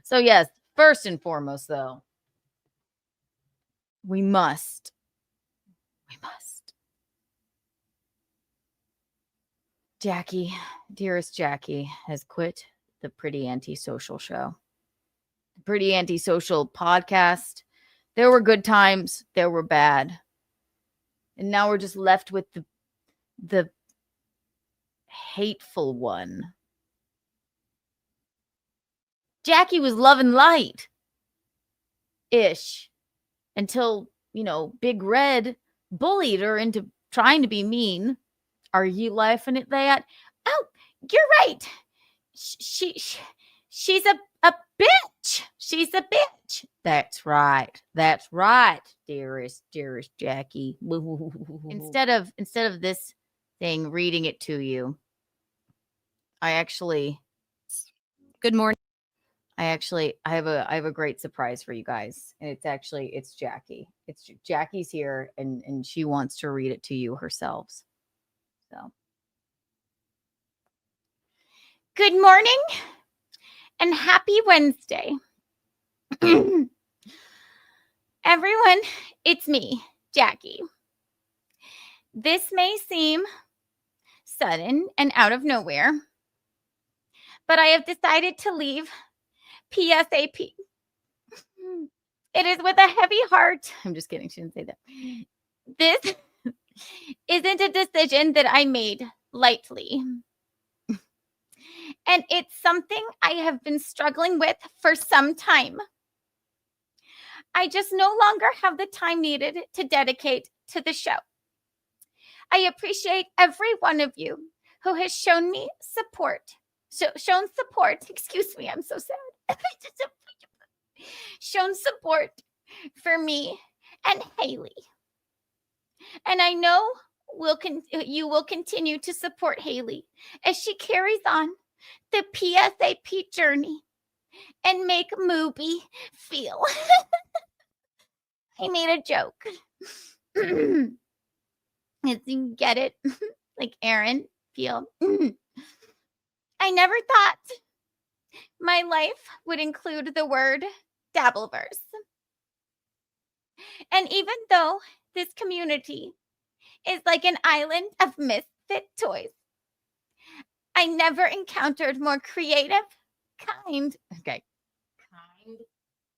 So yes, first and foremost, though, we must. Jackie, dearest Jackie, has quit the Pretty Antisocial show. The Pretty Antisocial podcast. There were good times, there were bad. And now we're just left with the hateful one. Jackie was love and light ish until, Big Red bullied her into trying to be mean. Are you laughing at that? Oh, you're right. She's a bitch. She's a bitch. That's right, dearest Jackie. Instead of this thing reading it to you, good morning. I have a great surprise for you guys, and it's Jackie. Jackie's here, and she wants to read it to you herself. So, good morning and happy Wednesday. Everyone, it's me, Jackie. This may seem sudden and out of nowhere, but I have decided to leave PSAP. It is with a heavy heart. I'm just kidding. She didn't say that. This isn't a decision that I made lightly. And it's something I have been struggling with for some time. I just no longer have the time needed to dedicate to the show. I appreciate every one of you who has shown me support. Shown support. Excuse me, I'm so sad. Shown support for me and Haley. And I know you will continue to support Haley as she carries on the PSAP journey and make Mooby feel. I made a joke. You get it? Like Aaron, feel. I never thought my life would include the word Dabbleverse. And even though this community is like an island of misfit toys, I never encountered more creative, kind.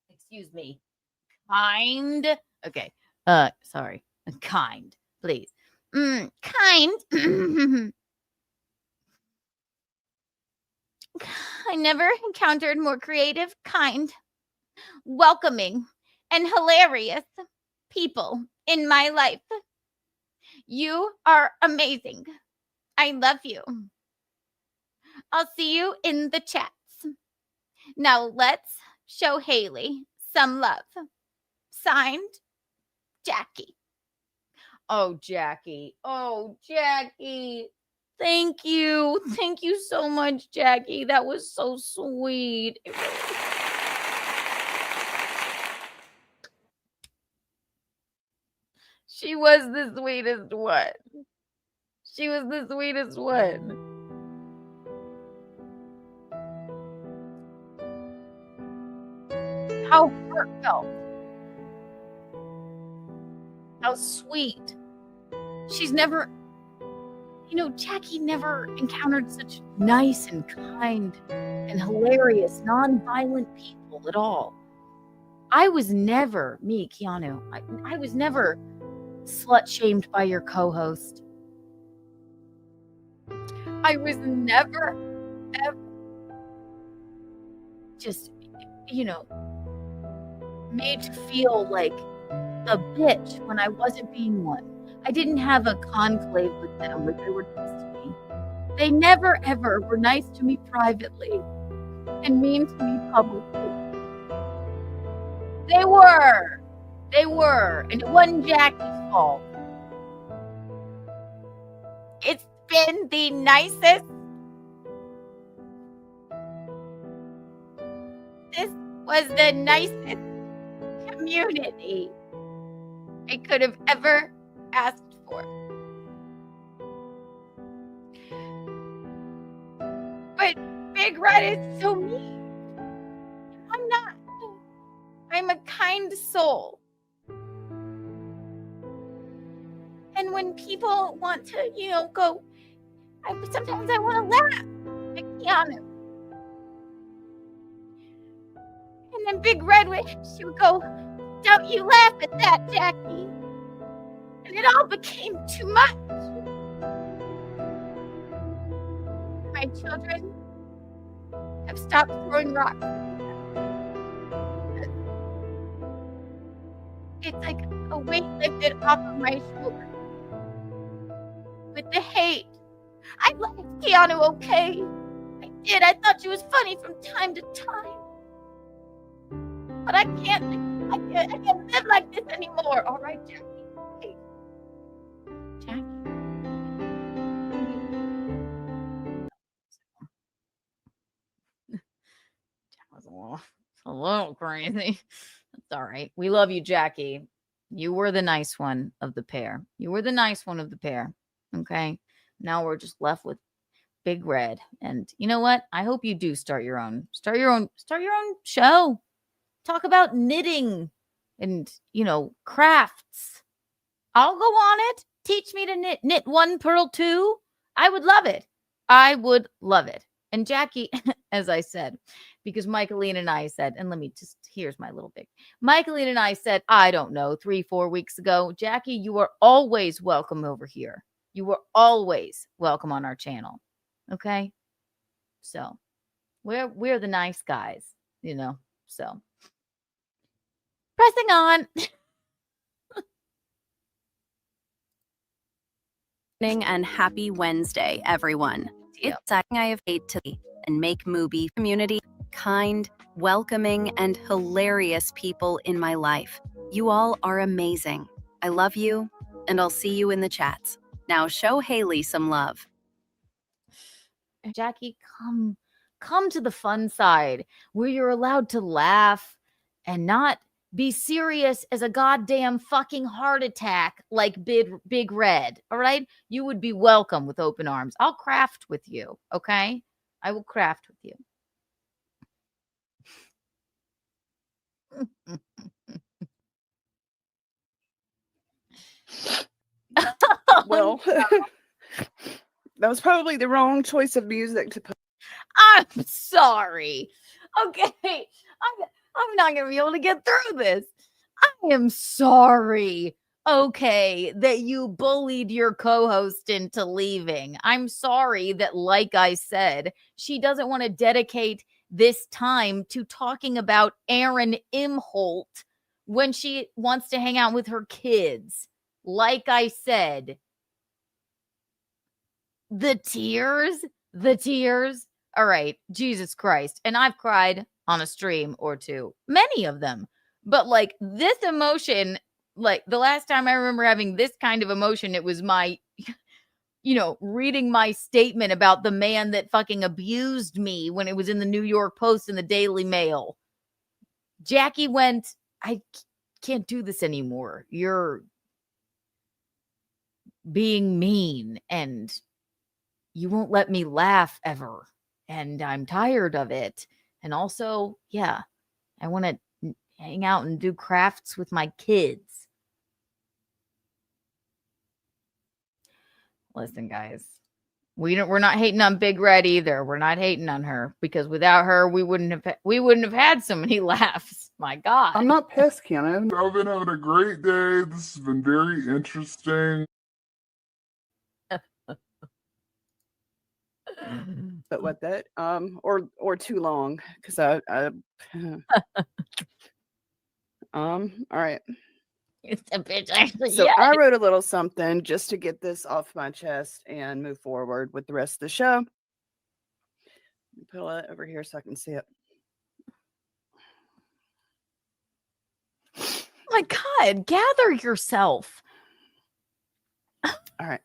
Excuse me. Kind. Okay. Sorry. Kind, please. Kind. I never encountered more creative, kind, welcoming, and hilarious people in my life. You are amazing. I love you. I'll see you in the chats. Now let's show Haley some love. Signed, Jackie. Oh, Jackie. Thank you. Thank you so much, Jackie. That was so sweet. She was the sweetest one. How heartfelt. How sweet. She's never, Jackie never encountered such nice and kind and hilarious, non-violent people at all. I was never, me, Keanu, I was never slut-shamed by your co-host. I was never, ever just, made to feel like a bitch when I wasn't being one. I didn't have a conclave with them where they were nice to me. They never, ever were nice to me privately and mean to me publicly. They were, and it wasn't Jackie's fault. It's been the nicest. This was the nicest community I could have ever asked for. But Big Red is so mean. I'm kind soul. And when people want to, go, sometimes I want to laugh at Keanu. And then Big Red, she would go, "Don't you laugh at that, Jackie." And it all became too much. My children have stopped throwing rocks at me now. It's like a weight lifted off of my shoulders. With the hate. I liked Keanu, okay? I did. I thought she was funny from time to time. But I can't live like this anymore. All right, Jackie. Hey. Jackie. That was a little crazy. That's all right. We love you, Jackie. You were the nice one of the pair. Okay. Now we're just left with Big Red. And you know what? I hope you do start your own show. Talk about knitting and, crafts. I'll go on it. Teach me to knit one, purl two. I would love it. And Jackie, as I said, because Michaeline and I said, and here's my little big. Michaeline and I said, I don't know, 3-4 weeks ago, Jackie, you are always welcome over here. You were always welcome on our channel. Okay? So, we're the nice guys, so. Pressing on. And happy Wednesday, everyone. It's exciting I have hate to and make movie community kind, welcoming, and hilarious people in my life. You all are amazing. I love you, and I'll see you in the chats. Now show Haley some love. Jackie, come to the fun side where you're allowed to laugh and not be serious as a goddamn fucking heart attack like Big Red. All right? You would be welcome with open arms. I'll craft with you. Okay? I will craft with you. Well, that was probably the wrong choice of music to put. I'm sorry. Okay. I'm not going to be able to get through this. I am sorry. Okay, that you bullied your co-host into leaving. I'm sorry that, like I said, she doesn't want to dedicate this time to talking about Aaron Imholt when she wants to hang out with her kids. Like I said, the tears. All right, Jesus Christ. And I've cried on a stream or two, many of them. But like this emotion, like the last time I remember having this kind of emotion, it was my, reading my statement about the man that fucking abused me when it was in the New York Post and the Daily Mail. Jackie went, I can't do this anymore. You're being mean and you won't let me laugh ever. And I'm tired of it. And also, yeah, I want to hang out and do crafts with my kids. Listen, guys, we're not hating on Big Red either. We're not hating on her because without her, we wouldn't have had so many laughs. My God. I'm not pissed, Keanu. I've been having a great day. This has been very interesting. But what that or too long because I all right. It's a bitch, actually. So Yeah. I wrote a little something just to get this off my chest and move forward with the rest of the show. Pull it over here so I can see it. My God, gather yourself. All right.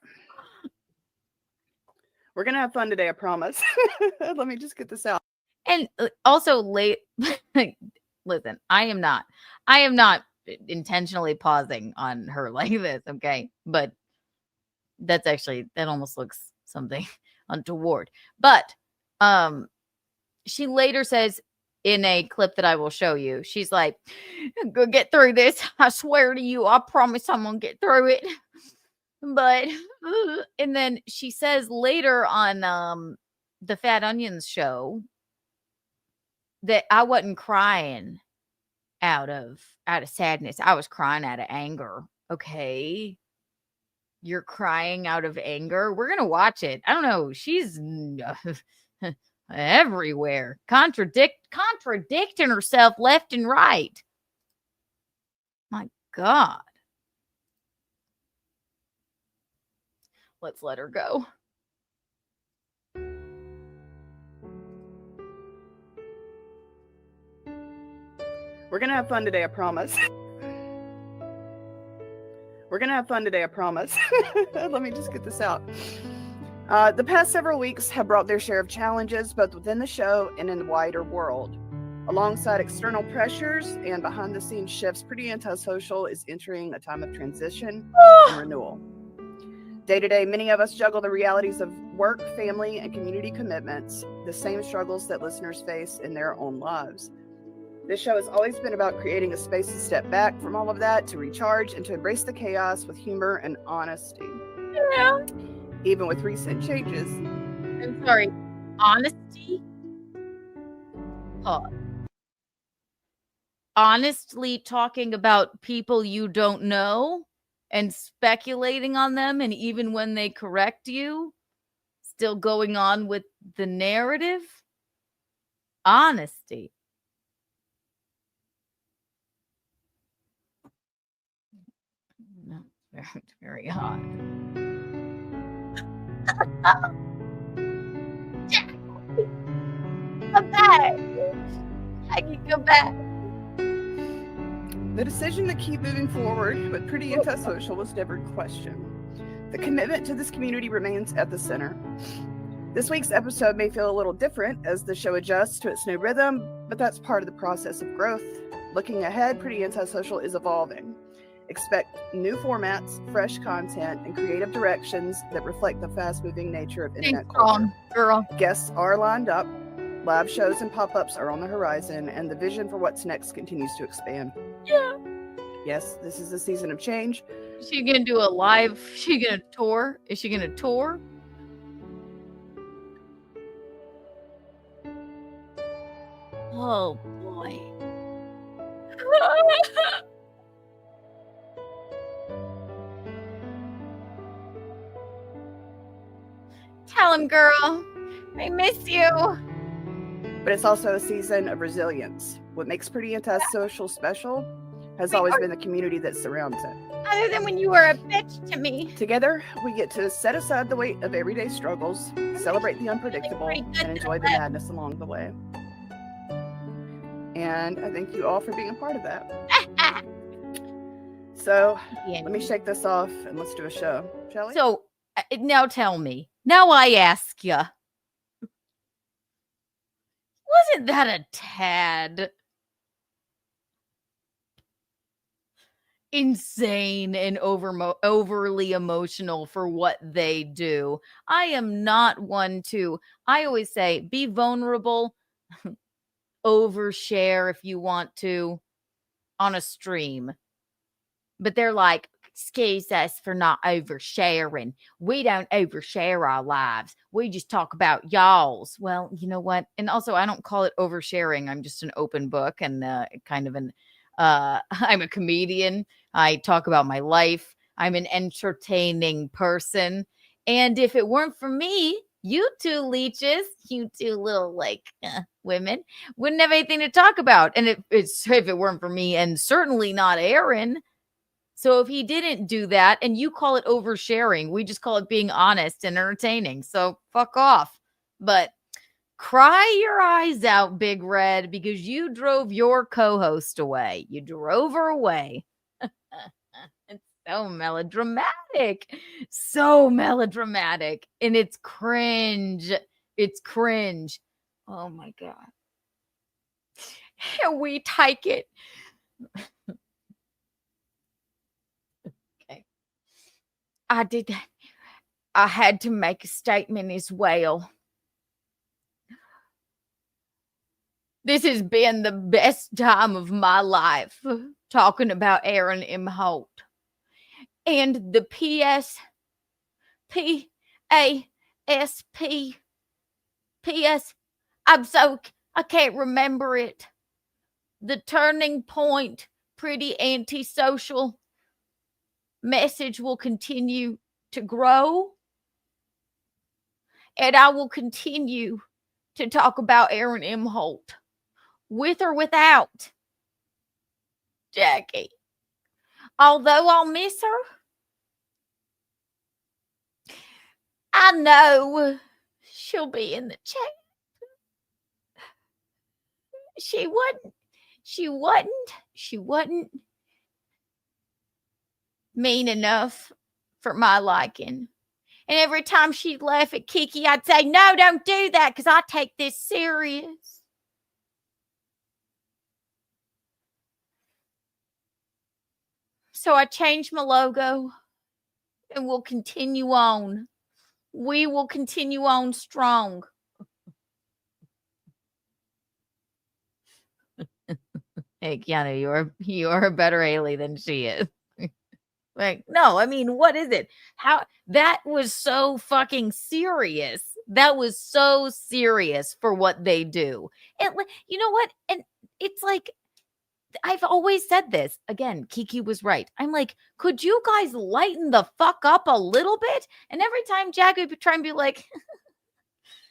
We're going to have fun today, I promise. Let me just get this out. And also listen, I am not intentionally pausing on her like this, okay? But that almost looks something untoward. But she later says, in a clip that I will show you. She's like, go get through this. I swear to you, I promise I'm gonna get through it. But and then she says later on the Fat Onions show that I wasn't crying out of sadness. I was crying out of anger. Okay. You're crying out of anger. We're going to watch it. I don't know. She's everywhere. Contradicting herself left and right. My God. Let's let her go. We're going to have fun today, I promise. We're going to have fun today, I promise. Let me just get this out. The past several weeks have brought their share of challenges, both within the show and in the wider world. Alongside external pressures and behind-the-scenes shifts, Pretty Antisocial is entering a time of transition and renewal. Day to day, many of us juggle the realities of work, family, and community commitments, the same struggles that listeners face in their own lives. This show has always been about creating a space to step back from all of that, to recharge, and to embrace the chaos with humor and honesty. Yeah. Even with recent changes. I'm sorry. Honesty? Pause. Honestly talking about people you don't know and speculating on them, and even when they correct you, still going on with the narrative? Honesty. No, very, very hot. Come back. I can come back. The decision to keep moving forward with Pretty Antisocial was never questioned. The commitment to this community remains at the center. This week's episode may feel a little different as the show adjusts to its new rhythm, but that's part of the process of growth. Looking ahead, Pretty Antisocial is evolving. Expect new formats, fresh content, and creative directions that reflect the fast-moving nature of internet culture. Girl. Guests are lined up, live shows and pop-ups are on the horizon, and the vision for what's next continues to expand. Yeah. Yes, this is a season of change. Is she gonna do a live? Is she gonna tour? Is she gonna tour? Oh boy. Tell him, girl. I miss you. But it's also a season of resilience. What makes Pretty Antisocial special has always been the community that surrounds it. Other than when you were a bitch to me. Together, we get to set aside the weight of everyday struggles, celebrate the unpredictable, and enjoy the madness along the way. And I thank you all for being a part of that. So, let me shake this off and let's do a show, shall we? So, now tell me. Now I ask you. Wasn't that a tad insane and overly emotional for what they do? I am not one to, I always say, be vulnerable, overshare if you want to on a stream. But they're like, excuse us for not oversharing. We don't overshare our lives. We just talk about y'all's. Well, you know what? And also, I don't call it oversharing. I'm just an open book and kind of an, I'm a comedian. I talk about my life. I'm an entertaining person. And if it weren't for me, you two leeches, you two little women, wouldn't have anything to talk about. And if it weren't for me, and certainly not Aaron. So if he didn't do that and you call it oversharing, we just call it being honest and entertaining. So fuck off. But cry your eyes out, Big Red, because you drove your co-host away. You drove her away. It's so melodramatic. So melodramatic. And it's cringe. It's cringe. Oh my God. And we take it. I did. I had to make a statement as well. This has been the best time of my life talking about Aaron M. Holt. And the P.S. I can't remember it. The turning point, pretty antisocial message will continue to grow. And I will continue to talk about Aaron M. Holt, with or without Jackie. Although I'll miss her, I know she'll be in the chat. She wasn't mean enough for my liking. And every time she'd laugh at Kiki, I'd say, no, don't do that, because I take this serious. So I changed my logo, and we'll continue on. We will continue on strong. Hey, Keanu, you're a better Haley than she is. Like, no, I mean, what is it? How that was so fucking serious. That was so serious for what they do. And you know what? And it's like, I've always said this. Again, Kiki was right. I'm like, could you guys lighten the fuck up a little bit? And every time Jackie would try and be like,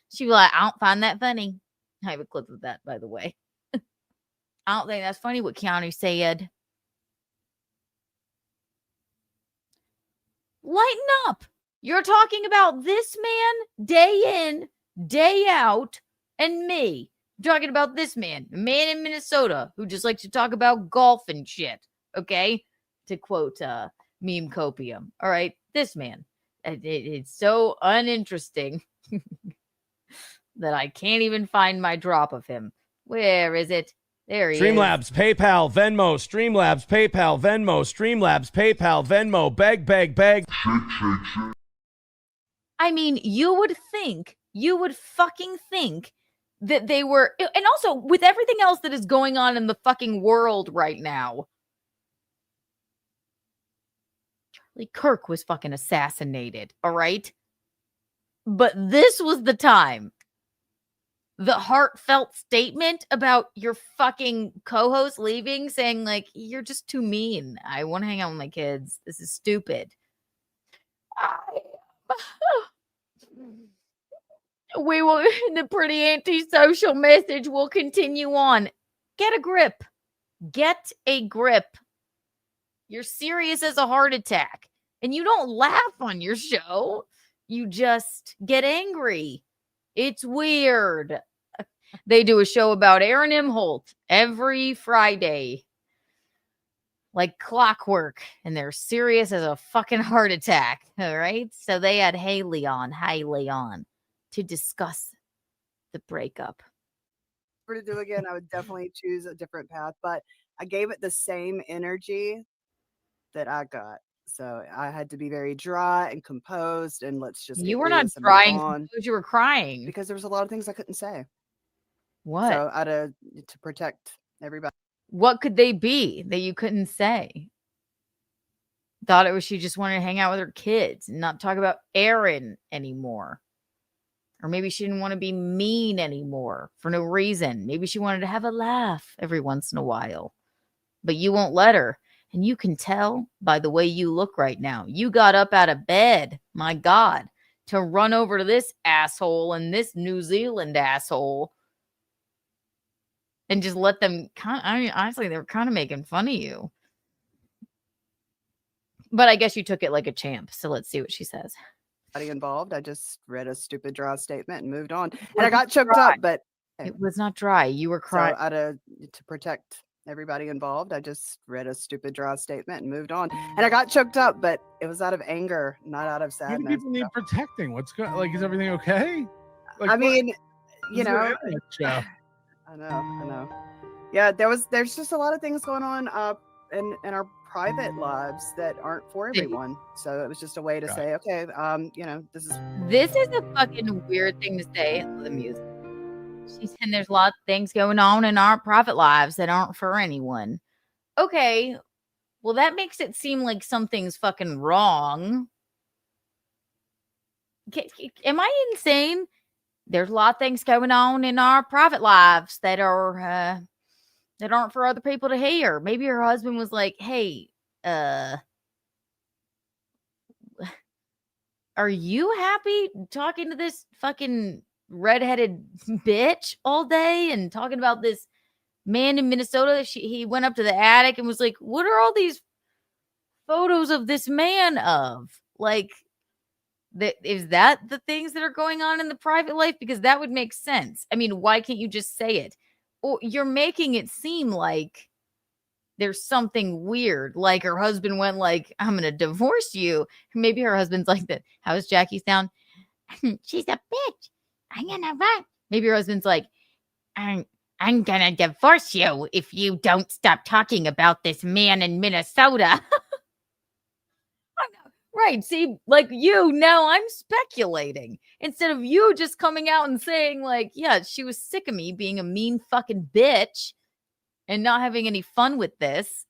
she'd be like, I don't find that funny. I have a clip of that, by the way. I don't think that's funny what Keanu said. Lighten up. You're talking about this man day in, day out, and me. You're talking about this man, a man in Minnesota who just likes to talk about golf and shit. Okay? To quote Meme Copium. All right? This man. It's so uninteresting that I can't even find my drop of him. Where is it? There he Streamlabs, is. PayPal, Venmo, Streamlabs, PayPal, Venmo, Streamlabs, PayPal, Venmo, beg. I mean, you would fucking think that they were, and also with everything else that is going on in the fucking world right now, Charlie Kirk was fucking assassinated, all right? But this was the time. The heartfelt statement about your fucking co-host leaving, saying like, you're just too mean. I want to hang out with my kids. This is stupid. We will, the pretty antisocial message will continue on. Get a grip. Get a grip. You're serious as a heart attack. And you don't laugh on your show. You just get angry. It's weird. They do a show about Aaron M. Holt every Friday. Like clockwork. And they're serious as a fucking heart attack. All right? So they had Haley on to discuss the breakup. If I were to do again, I would definitely choose a different path, but I gave it the same energy that I got. So I had to be very dry and composed, and let's just You were not dry and composed, you were crying. because there was a lot of things I couldn't say. What? So I had to protect everybody. What could they be that you couldn't say? Thought it was she just wanted to hang out with her kids and not talk about Aaron anymore. Or maybe she didn't want to be mean anymore for no reason. Maybe she wanted to have a laugh every once in a while. But you won't let her. And you can tell by the way you look right now. You got up out of bed, my God, to run over to this asshole and this New Zealand asshole and just let them honestly, they were kind of making fun of you. But I guess you took it like a champ. So let's see what she says. Involved. I just read a stupid dry statement and moved on. And I got choked up, but it was not dry. You were crying. So to protect everybody involved, I just read a stupid dry statement and moved on. And I got choked up, but it was out of anger, not out of sadness. Maybe people need protecting. What's going? Like, is everything okay? Like, I mean, you know, I know. Yeah, there's just a lot of things going on in our private lives that aren't for everyone. So it was just a way to say, okay, you know, this is a fucking weird thing to say. The music. She's saying there's a lot of things going on in our private lives that aren't for anyone. Okay, well, that makes it seem like something's fucking wrong. Am I insane? There's a lot of things going on in our private lives that are that aren't for other people to hear. Maybe her husband was like, "Hey, are you happy talking to this fucking redheaded bitch all day and talking about this man in Minnesota?" He went up to the attic and was like, "What are all these photos of this man of?" Like, is that the things that are going on in the private life? Because that would make sense. I mean, why can't you just say it? Or you're making it seem like there's something weird. Like her husband went like, "I'm going to divorce you." Maybe her husband's like that. How's Jackie sound? "She's a bitch. I'm going to run." Maybe her husband's like, I'm going to divorce you if you don't stop talking about this man in Minnesota." Right. See, like you, now I'm speculating instead of you just coming out and saying, like, yeah, she was sick of me being a mean fucking bitch and not having any fun with this.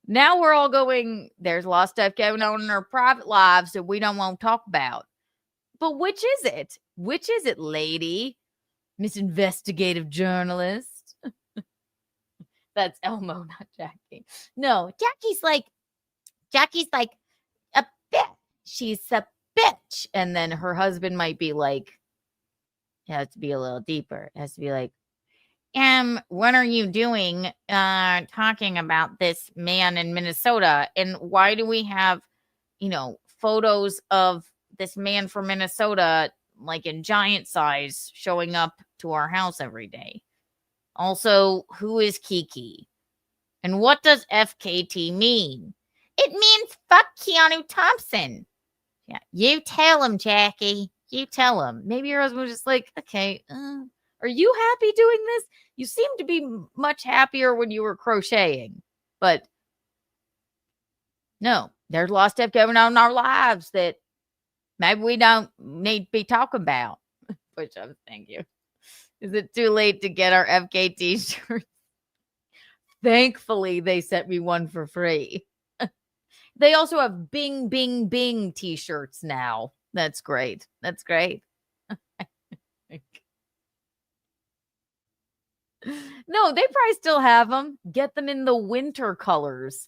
Now we're all going, there's a lot of stuff going on in our private lives that we don't want to talk about. But which is it? Which is it, lady? Miss Investigative Journalist. That's Elmo, not Jackie. No, Jackie's like, a bitch. She's a bitch. And then her husband might be like, it has to be a little deeper. It has to be like, what are you doing talking about this man in Minnesota? And why do we have, photos of this man from Minnesota, like in giant size, showing up to our house every day? Also, who is Kiki? And what does FKT mean? It means fuck Keanu Thompson. Yeah, you tell him, Jackie. You tell him. Maybe your husband was just like, okay, are you happy doing this? You seem to be much happier when you were crocheting. But no, there's a lot of stuff going on in our lives that maybe we don't need to be talking about. Push ups, thank you. Is it too late to get our FK t-shirts? Thankfully, they sent me one for free. They also have Bing, Bing, Bing t-shirts now. That's great. That's great. No, they probably still have them. Get them in the winter colors.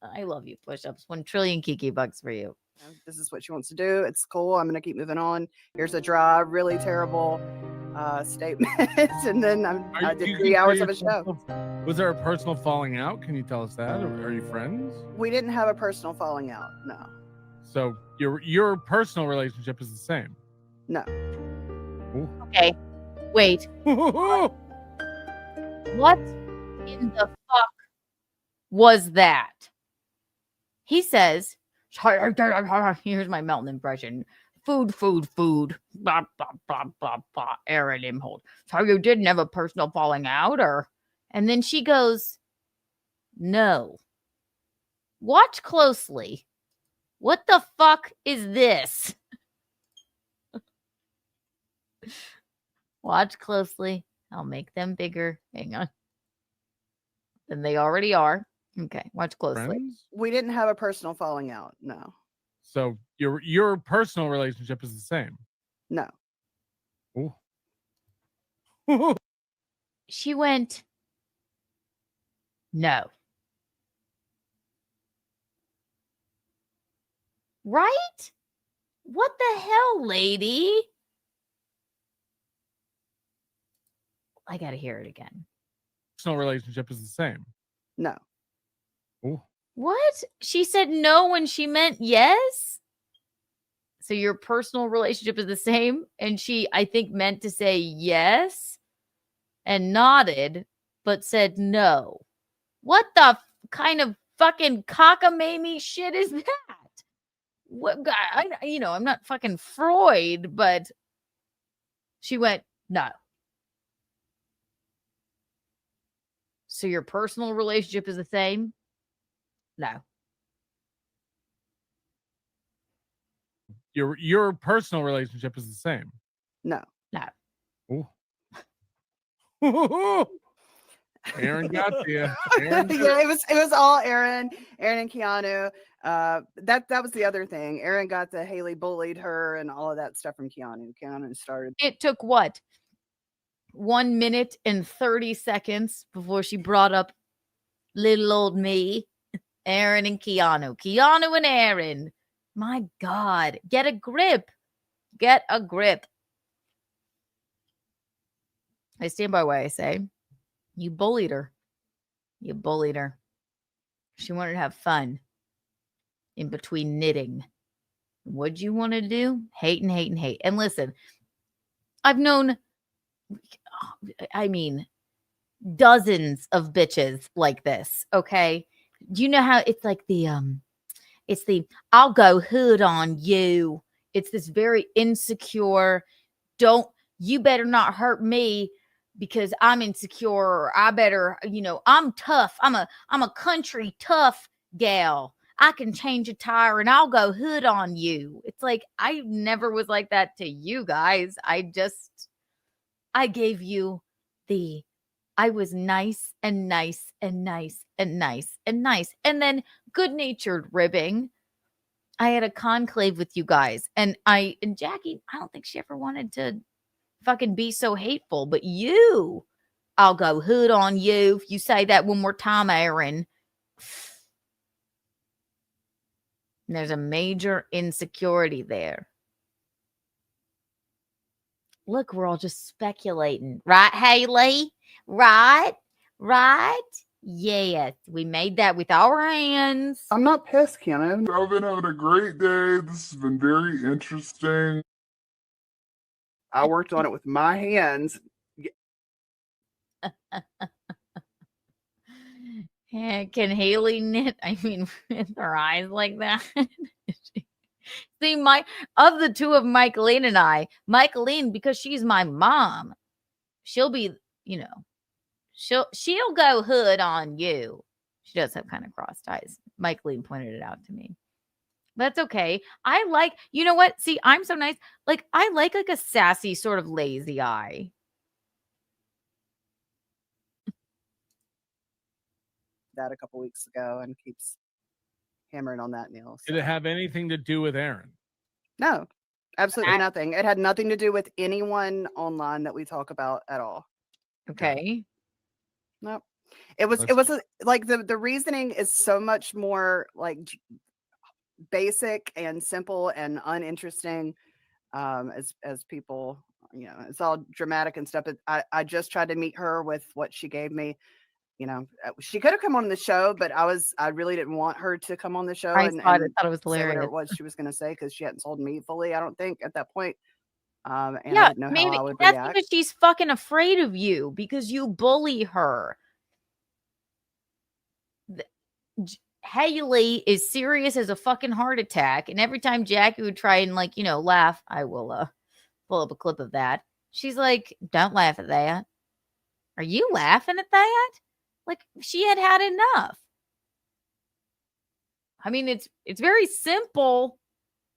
I love you, push-ups. 1 trillion Kiki bucks for you. This is what she wants to do. It's cool. I'm going to keep moving on. Here's a dry, really terrible statement. And then I did 3 hours of a show. Was there a personal falling out? Can you tell us that? Or are you friends? We didn't have a personal falling out. No. So your personal relationship is the same? No. Ooh. Okay. Wait. What in the fuck was that? He says, here's my Melton impression. Food. Blah, blah, blah, blah, blah. Aaron Imhold. So you didn't have a personal falling out, or? And then she goes, no. Watch closely. What the fuck is this? Watch closely. I'll make them bigger. Hang on. Than they already are. Okay, watch closely. Friends? We didn't have a personal falling out. No. So your personal relationship is the same? No. Ooh. She went, no. Right? What the hell, lady? I gotta hear it again. Personal relationship is the same? No. Ooh. What? She said no when she meant yes? So your personal relationship is the same? And she, I think, meant to say yes and nodded, but said no. What the kind of fucking cockamamie shit is that? What? I'm not fucking Freud, but she went, no. So your personal relationship is the same? No. Your personal relationship is the same? No. No. Aaron got to you. Yeah, it was all Aaron and Keanu. That was the other thing. Aaron got the Haley bullied her and all of that stuff from Keanu. Keanu started. It took what? 1 minute and 30 seconds before she brought up little old me, Aaron and Keanu. Keanu and Aaron. My God. Get a grip. Get a grip. I stand by what I say. You bullied her. You bullied her. She wanted to have fun in between knitting. What'd you want to do? Hate and hate and hate. And listen, I've known, I mean, dozens of bitches like this. Okay. Do you know how it's like it's the I'll go hood on you. It's this very insecure, you better not hurt me because I'm insecure, or I better, I'm tough. I'm a country tough gal. I can change a tire and I'll go hood on you. It's like, I never was like that to you guys. I gave you I was nice and nice and nice and nice and nice. And then good-natured ribbing. I had a conclave with you guys. And Jackie, I don't think she ever wanted to fucking be so hateful. But I'll go hood on you if you say that one more time, Aaron. There's a major insecurity there. Look, we're all just speculating. Right, Haley? Right? Yes, we made that with our hands. I'm not pissed, Keanu. I've been having a great day. This has been very interesting. I worked on it with my hands. Yeah, can Haley knit? I mean, with her eyes like that. See, of the two of Michaeline and I, Michaeline, because she's my mom, she'll be, she'll go hood on you. She does have kind of crossed eyes. Michaeline pointed it out to me. That's okay. I like, you know what? See, I'm so nice. Like, I like a sassy sort of lazy eye. That a couple weeks ago and keeps hammering on that, Neil. Did it have anything to do with Aaron? No, absolutely nothing. It had nothing to do with anyone online that we talk about at all. Okay. Nope. It was like the reasoning is so much more like basic and simple and uninteresting as people, it's all dramatic and stuff. I just tried to meet her with what she gave me. She could have come on the show, but I really didn't want her to come on the show. I and thought it was say whatever hilarious. it was she was going to say, because she hadn't sold me fully, I don't think, at that point. And Yeah, I didn't know maybe how I would that's react. because she's fucking afraid of you because you bully her. Haley is serious as a fucking heart attack, and every time Jackie would try and laugh, I will pull up a clip of that. She's like, "Don't laugh at that." Are you laughing at that? Like, she had enough. I mean, it's very simple.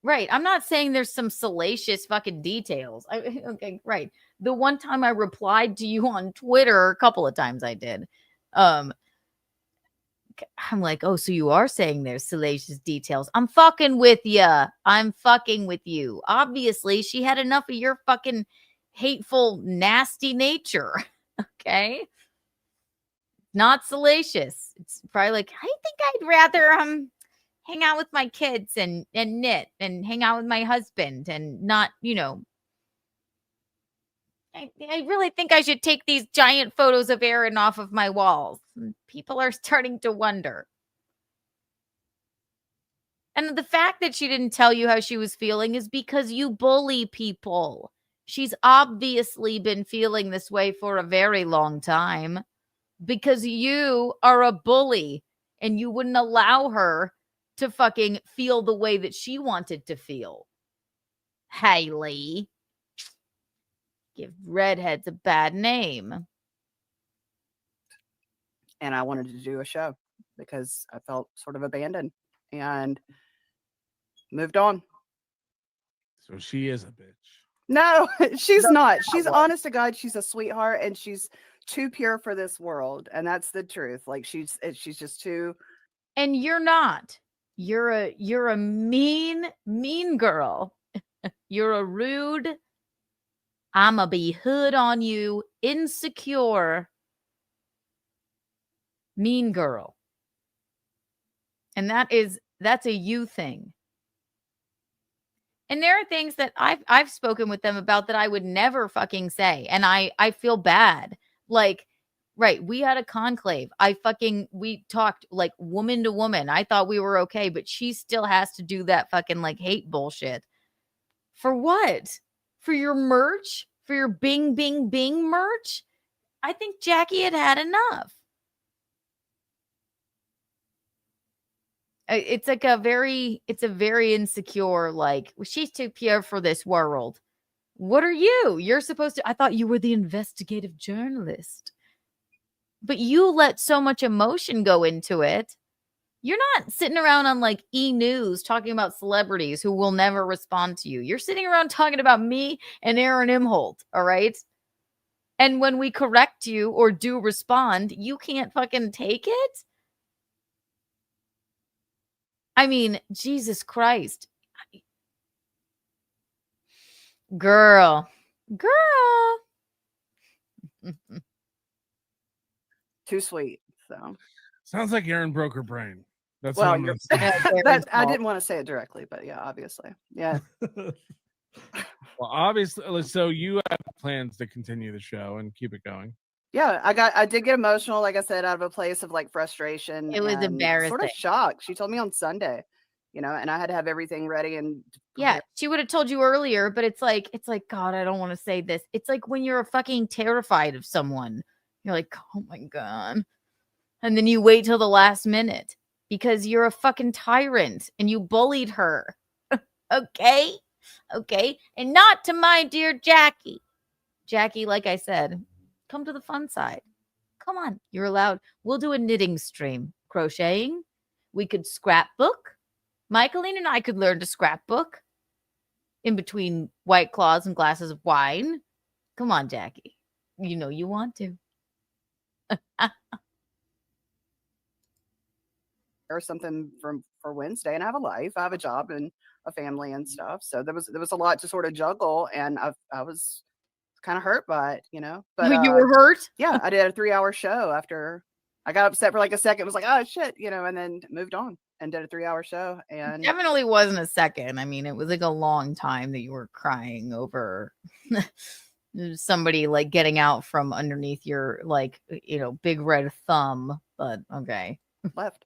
Right. I'm not saying there's some salacious fucking details. Okay, right. The one time I replied to you on Twitter, a couple of times I did. I'm like, oh, so you are saying there's salacious details. I'm fucking with you. I'm fucking with you. Obviously, she had enough of your fucking hateful, nasty nature. Okay. Not salacious. It's probably like, I think I'd rather hang out with my kids and knit and hang out with my husband and not, I really think I should take these giant photos of Aaron off of my walls. People are starting to wonder. And the fact that she didn't tell you how she was feeling is because you bully people. She's obviously been feeling this way for a very long time because you are a bully and you wouldn't allow her to fucking feel the way that she wanted to feel. Haley. Give redheads a bad name. And I wanted to do a show because I felt sort of abandoned and moved on. So she is a bitch. No, she's not. She's honest to God. She's a sweetheart, and she's too pure for this world, and that's the truth. Like she's just too. And you're not. You're a mean girl. You're a rude. I'ma be hood on you, insecure, mean girl. And that's a you thing. And there are things that I've spoken with them about that I would never fucking say. And I feel bad. Like, right, we had a conclave. We talked like woman to woman. I thought we were okay, but she still has to do that fucking like hate bullshit. For what? For your merch? For your bing bing bing merch? I think Jackie had enough. It's a very insecure, like, well, she's too pure for this world. What are you? You're supposed to, I thought you were the investigative journalist. But you let so much emotion go into it. You're not sitting around on like E! News talking about celebrities who will never respond to you. You're sitting around talking about me and Aaron Imholt, all right? And when we correct you or do respond, you can't fucking take it? I mean, Jesus Christ. Girl. Too sweet. So Sounds like Aaron broke her brain. That's well, what I'm you're, gonna that, I didn't want to say it directly, but yeah, obviously, yeah. say. Well, obviously, so you have plans to continue the show and keep it going. Yeah, I did get emotional, like I said, out of a place of like frustration. It was and embarrassing. sort of shocked. She told me on Sunday, and I had to have everything ready and Yeah, she would have told you earlier, but it's like, God, I don't want to say this. It's like when you're fucking terrified of someone. You're like, oh my God. And then you wait till the last minute because you're a fucking tyrant and you bullied her. Okay? Okay? And not to my dear Jackie. Jackie, like I said, come to the fun side. Come on. You're allowed. We'll do a knitting stream. Crocheting. We could scrapbook. Michaeline and I could learn to scrapbook in between White Claws and glasses of wine. Come on, Jackie. You know you want to. or something for Wednesday, and I have a life, I have a job and a family and stuff. So there was a lot to sort of juggle, and I was kind of hurt by it, But you were hurt? Yeah, I did a 3-hour show after I got upset for like a second, was like, oh shit, and then moved on and did a 3-hour show. And Definitely wasn't a second. I mean, it was like a long time that you were crying over somebody like getting out from underneath your like, big red thumb. But okay. left.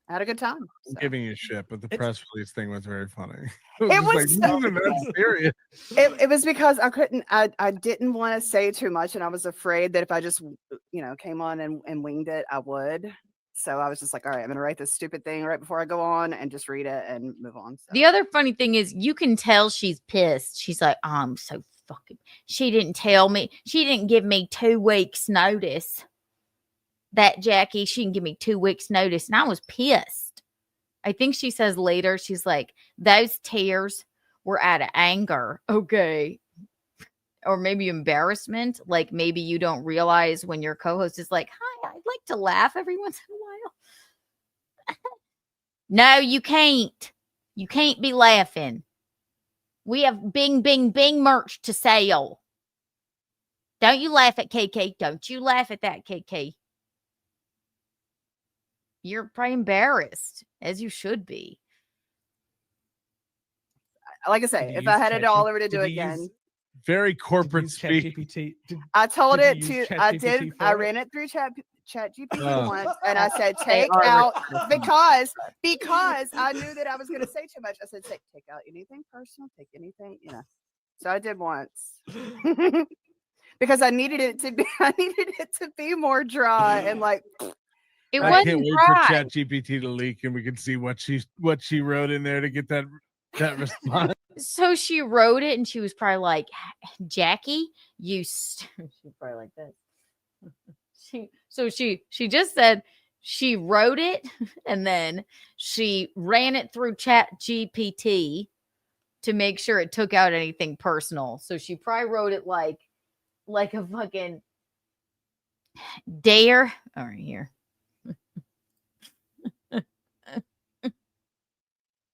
I had a good time. I'm giving you shit, but the press release thing was very funny. It was like, so- that's serious. It was because I didn't want to say too much, and I was afraid that if I just came on and winged it, I would. So I was just like, all right, I'm gonna write this stupid thing right before I go on and just read it and move on. So. The other funny thing is you can tell she's pissed. She's like, oh, I'm so fucking, she didn't tell me. She didn't give me 2 weeks notice. That Jackie, she didn't give me 2 weeks notice. And I was pissed. I think she says later, she's like, those tears were out of anger. Okay. Or maybe embarrassment. Like maybe you don't realize when your co-host is like, hi, I'd like to laugh every once in a while. No, you can't. You can't be laughing. We have bing, bing, bing merch to sell. Don't you laugh at KK. Don't you laugh at that, KK. You're probably embarrassed, as you should be. Like I say, if I had it all over to do again. Very corporate speak. I told it to, I did, I ran it through ChatGPT once, and I said, take out, because I knew that I was going to say too much. I said, take out anything personal, take anything, So I did once. Because I needed it to be more dry and like. It I wasn't can't wait dry. for ChatGPT to leak and we can see what she wrote in there to get that response. So she wrote it and she was probably like, Jackie, she's probably like this. She just said she wrote it and then she ran it through ChatGPT to make sure it took out anything personal. So she probably wrote it like a fucking Dare, all right, here.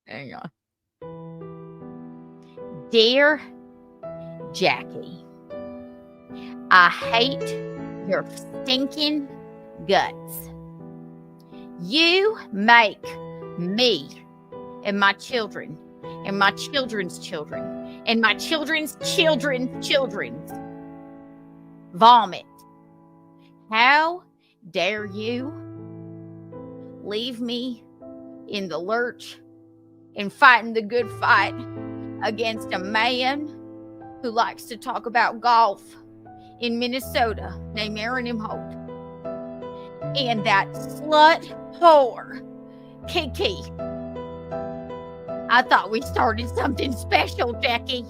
Hang on. Dear Jackie, I hate your stinking guts. You make me and my children and my children's children and my children's children's vomit. How dare you leave me in the lurch and fighting the good fight against a man who likes to talk about golf in Minnesota named Aaron M. Holt. And that slut whore, Kiki. I thought we started something special, Jackie.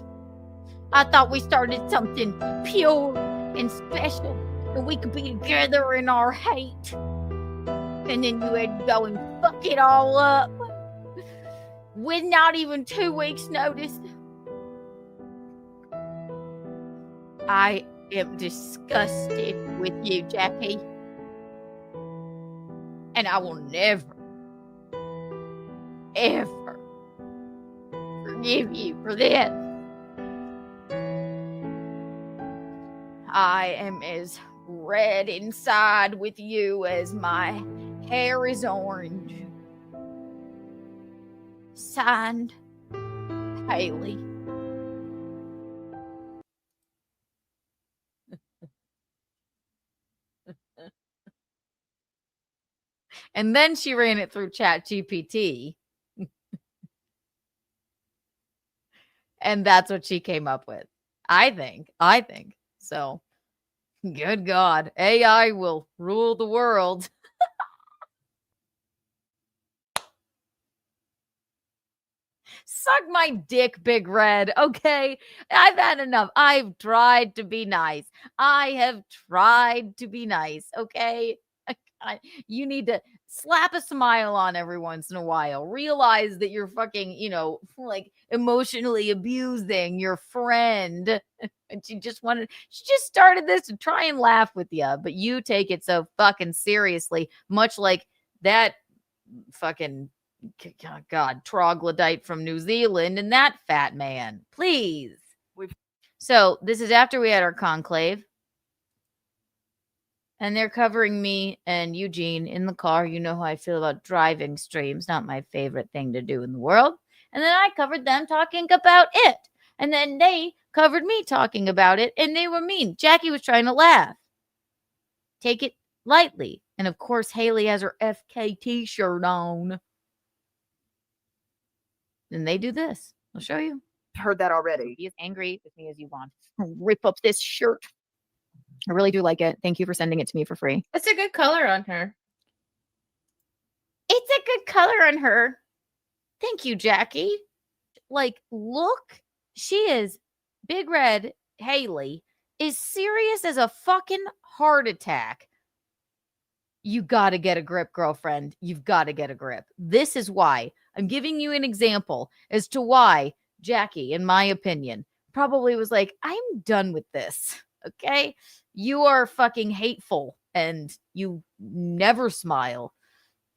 I thought we started something pure and special, and we could be together in our hate. And then you had to go and fuck it all up with not even 2 weeks' notice. I am disgusted with you, Jackie. And I will never, ever forgive you for this. I am as red inside with you as my hair is orange. Signed, Haley. And then she ran it through ChatGPT. And that's what she came up with. I think. So, good God. AI will rule the world. Suck my dick, Big Red. Okay. I've had enough. I've tried to be nice. Okay. You need to slap a smile on every once in a while. Realize that you're fucking, like emotionally abusing your friend. And she just started this to try and laugh with you, but you take it so fucking seriously, much like that fucking God troglodyte from New Zealand and that fat man. Please. So this is after we had our conclave. And they're covering me and Eugene in the car. You know how I feel about driving streams. Not my favorite thing to do in the world. And then I covered them talking about it. And then they covered me talking about it. And they were mean. Jackie was trying to laugh. Take it lightly. And of course, Haley has her FKT shirt on. And they do this. I'll show you. Heard that already. Be as angry with me as you want. Rip up this shirt. I really do like it. Thank you for sending it to me for free. It's a good color on her. It's a good color on her. Thank you, Jackie. Like, look. She is Big Red Haley is serious as a fucking heart attack. You got to get a grip, girlfriend. You've got to get a grip. This is why. I'm giving you an example as to why Jackie, in my opinion, probably was like, I'm done with this. Okay? You are fucking hateful and you never smile.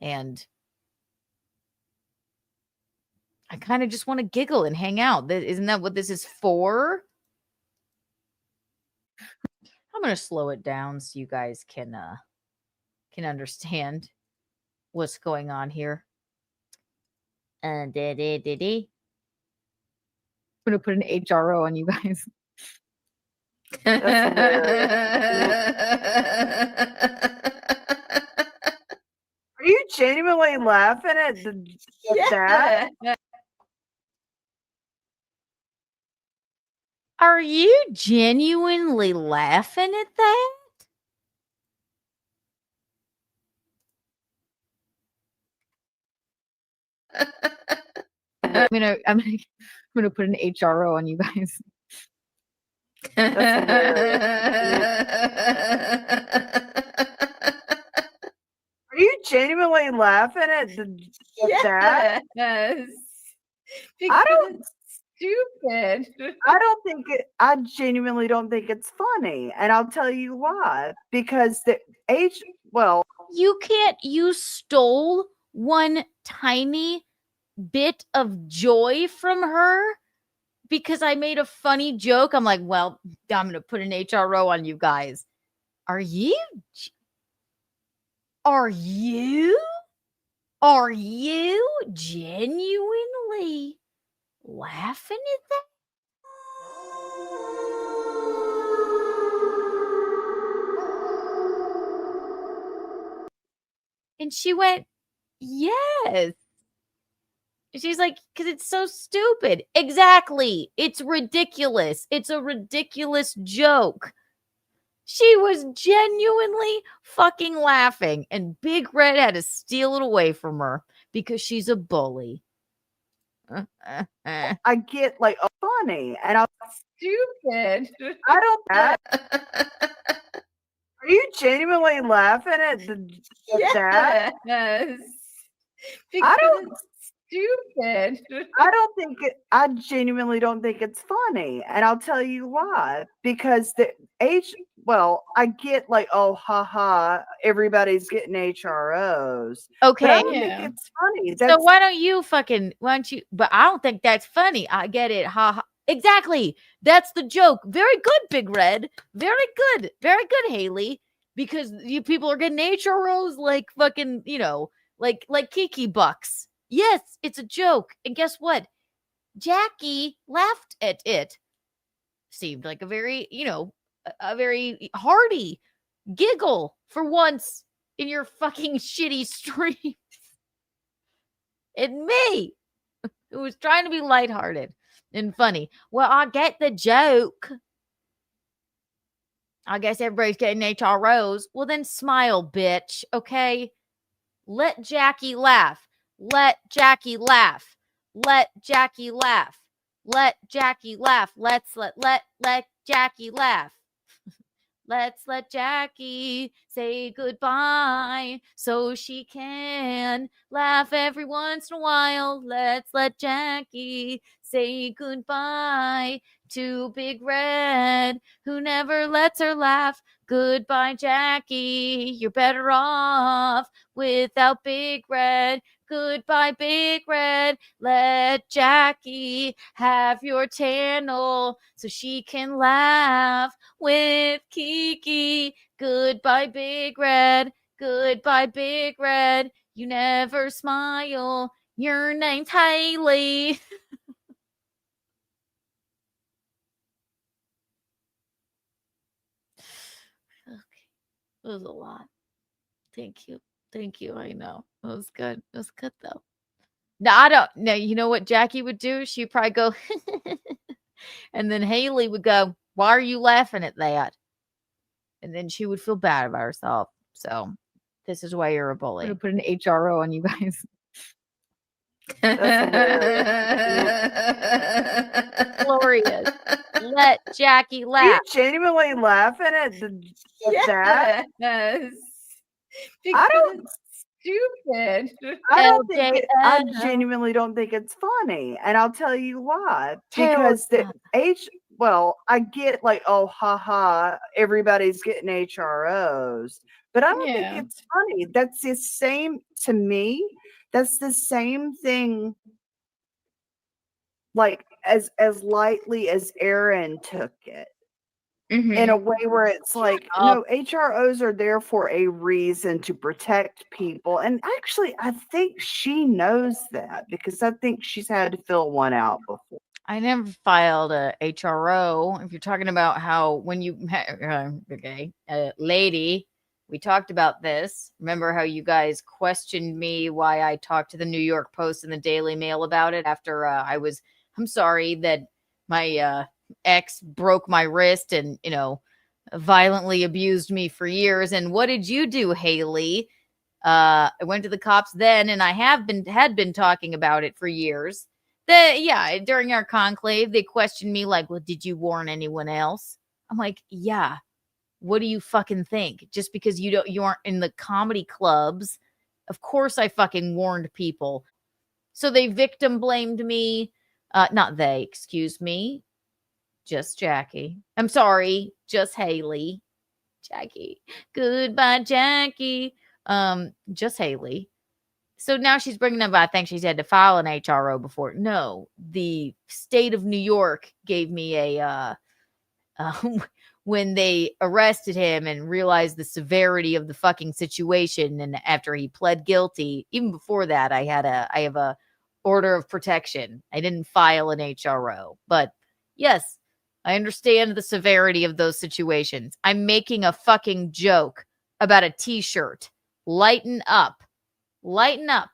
And I kind of just want to giggle and hang out. Isn't that what this is for? I'm going to slow it down so you guys can understand what's going on here. I'm going to put an HRO on you guys. That's Are you genuinely laughing at that? Are you genuinely laughing at that? I'm gonna put an HRO on you guys. That's Are you genuinely laughing at that? Yes. I don't. stupid. I genuinely don't think it's funny. And I'll tell you why. Because You stole one tiny bit of joy from her because I made a funny joke. I'm like, well, I'm going to put an HRO on you guys. Are you genuinely laughing at that? And she went, yes. She's like, because it's so stupid. Exactly. It's ridiculous. It's a ridiculous joke. She was genuinely fucking laughing, and Big Red had to steal it away from her because she's a bully. I get like funny, and I'm stupid. I don't. Are you genuinely laughing at that? Yes. I don't. Stupid. I genuinely don't think it's funny, and I'll tell you why. Because I get like, oh, haha, everybody's getting HROs. Okay. But I don't think it's funny. So why don't you? But I don't think that's funny. I get it. Ha ha. Exactly. That's the joke. Very good, Big Red. Very good. Very good, Haley. Because you people are getting HROs like fucking, like Kiki bucks. Yes, it's a joke. And guess what? Jackie laughed at it. Seemed like a very, a very hearty giggle for once in your fucking shitty stream. And me, who was trying to be lighthearted and funny. Well, I get the joke. I guess everybody's getting HROs. Well, then smile, bitch. Okay? Let Jackie laugh. Let Jackie laugh. Let Jackie laugh. Let Jackie laugh. Let Jackie laugh. Let's let Jackie say goodbye so she can laugh every once in a while. Let's let Jackie say goodbye to Big Red, who never lets her laugh. Goodbye, Jackie. You're better off without Big Red. Goodbye, Big Red. Let Jackie have your channel so she can laugh with Kiki. Goodbye, Big Red. Goodbye, Big Red. You never smile. Your name's Haley. Okay. It was a lot. Thank you. I know. It was good. It was good, though. No, I don't. No, you know what Jackie would do? She'd probably go, and then Haley would go, why are you laughing at that? And then she would feel bad about herself. So this is why you're a bully. I'm going to put an HRO on you guys. Glorious. Let Jackie laugh. Are you genuinely laughing at that? Yes. I don't. Stupid. I genuinely don't think it's funny, and I'll tell you why. Because I get like, oh, haha, everybody's getting HROs, but I don't think it's funny. That's the same to me. That's the same thing. Like as lightly as Aaron took it. In a way where it's like, no, HROs are there for a reason to protect people. And actually, I think she knows that because I think she's had to fill one out before. I never filed a HRO. If you're talking about how when you, lady, we talked about this. Remember how you guys questioned me why I talked to the New York Post and the Daily Mail about it after I'm sorry that my ex broke my wrist and, violently abused me for years. And what did you do, Haley? I went to the cops then, and I had been talking about it for years. During our conclave, they questioned me like, well, did you warn anyone else? I'm like, yeah. What do you fucking think? Just because you aren't in the comedy clubs, of course I fucking warned people. So they victim blamed me. Not they, excuse me. Just Jackie. I'm sorry, just Haley. Jackie. Goodbye, Jackie. Just Haley. So now she's bringing up, I think she's had to file an HRO before. No, the state of New York gave me a, when they arrested him and realized the severity of the fucking situation. And after he pled guilty, even before that, I have a order of protection. I didn't file an HRO, but yes, I understand the severity of those situations. I'm making a fucking joke about a t-shirt. Lighten up. Lighten up.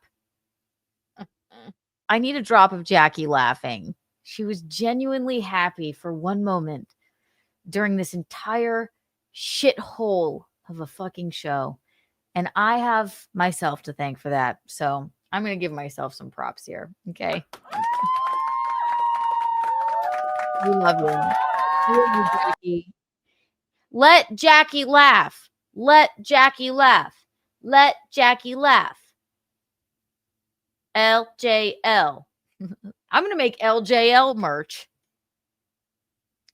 I need a drop of Jackie laughing. She was genuinely happy for one moment during this entire shithole of a fucking show. And I have myself to thank for that. So I'm going to give myself some props here. Okay. We love you. We love you, Jackie. Let Jackie laugh. Let Jackie laugh. Let Jackie laugh. LJL. I'm going to make LJL merch.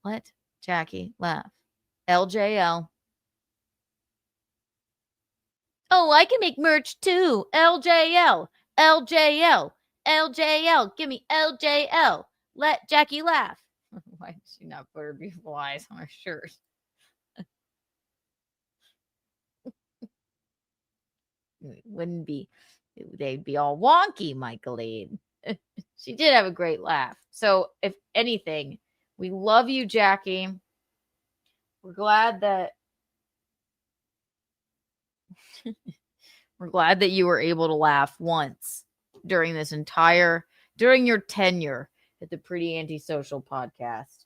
Let Jackie laugh. LJL. Oh, I can make merch too. LJL. LJL. LJL. Give me LJL. Let Jackie laugh. Why did she not put her beautiful eyes on her shirt? Wouldn't be, they'd be all wonky, Michaeline. She did have a great laugh. So, if anything, we love you, Jackie. We're glad that you were able to laugh once during your tenure at the Pretty Antisocial podcast.